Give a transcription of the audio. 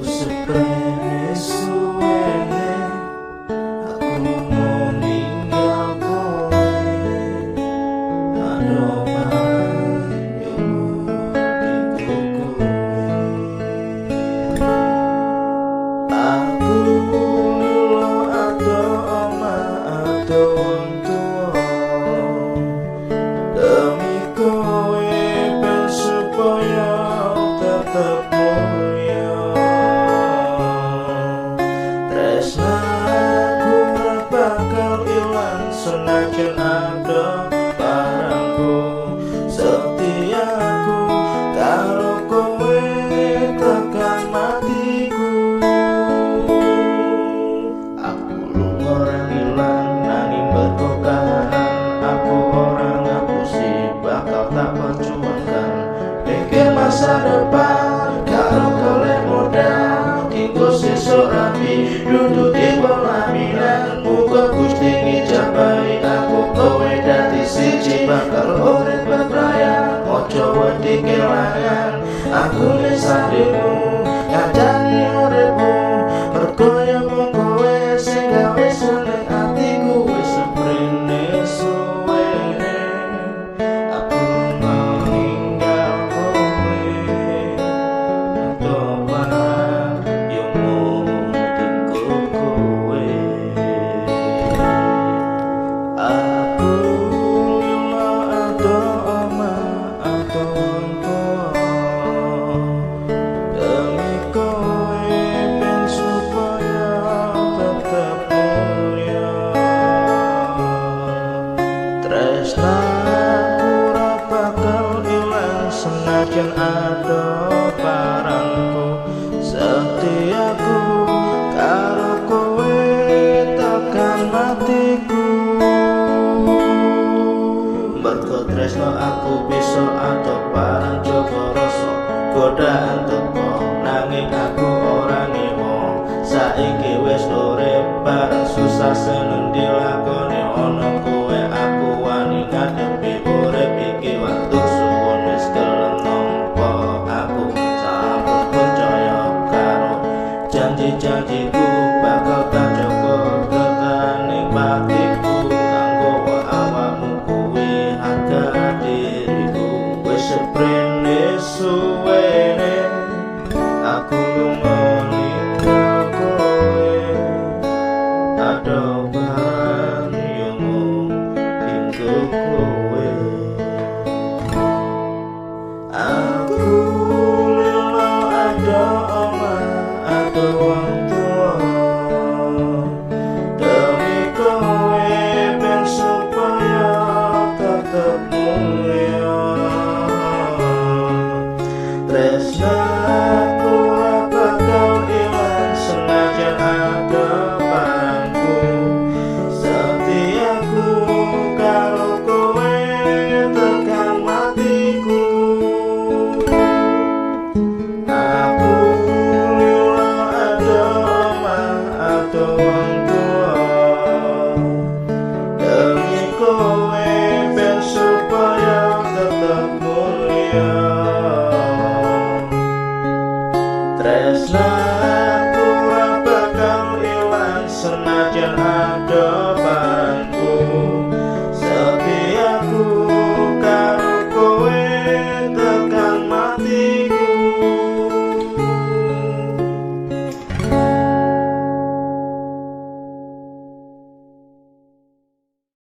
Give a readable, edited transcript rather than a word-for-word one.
Seprene suwene aku mau ninggal kowe, aduh ayo iku kowe. Aku lilo ado oma ado wong tuwa, demi kowe ben supaya tetep mulia. Tresnaku ora bakal ilang senajan ada barangku, setiaku karo kowe tekan matiku. Aku lunga ora ilang nanging mergo kahanan, aku ora ngapusi bakal tak perjuangkan. Pikir masa depan karo golek modal, tinggo sesuk rapi duduk di pelaminan. Muga Gusti ngijabahi aku kowe dadi siji, bakal urip bebraya ojo wedi kelangan. Aku mesadimu ngajani uripmu, mergo yen mung kowe sing gawe seneng atiku. Wis seprene suwene aku meninggal kowe, aduh barang yo mung tinggo kowe. Aku lilo ado oma ado wong tuwa, demi kowe ben supaya tetep mulia. Tresnaku ora bakal ilang senajan ada barangku, setiaku karo kowe tekan matiku. Mergo tresno aku bisa adoh barang jaga rasa, godaan teko nanging aku ora ngewo. Saiki wis urip bareng susah seneng dilakoni ana kowe, aku wani ngadepi urip iki. Waktu suwun wis gelem nampa, aku sampun percaya karo janji-janjiku, bakal tak jaga tekaning batiku. Kanggo awakmu kuwi harga diriku. Wis seprene suwene aku lunga ninggal kowe, adoh barang yo mung tinggo kowe. Aku lilo ado oma ado wong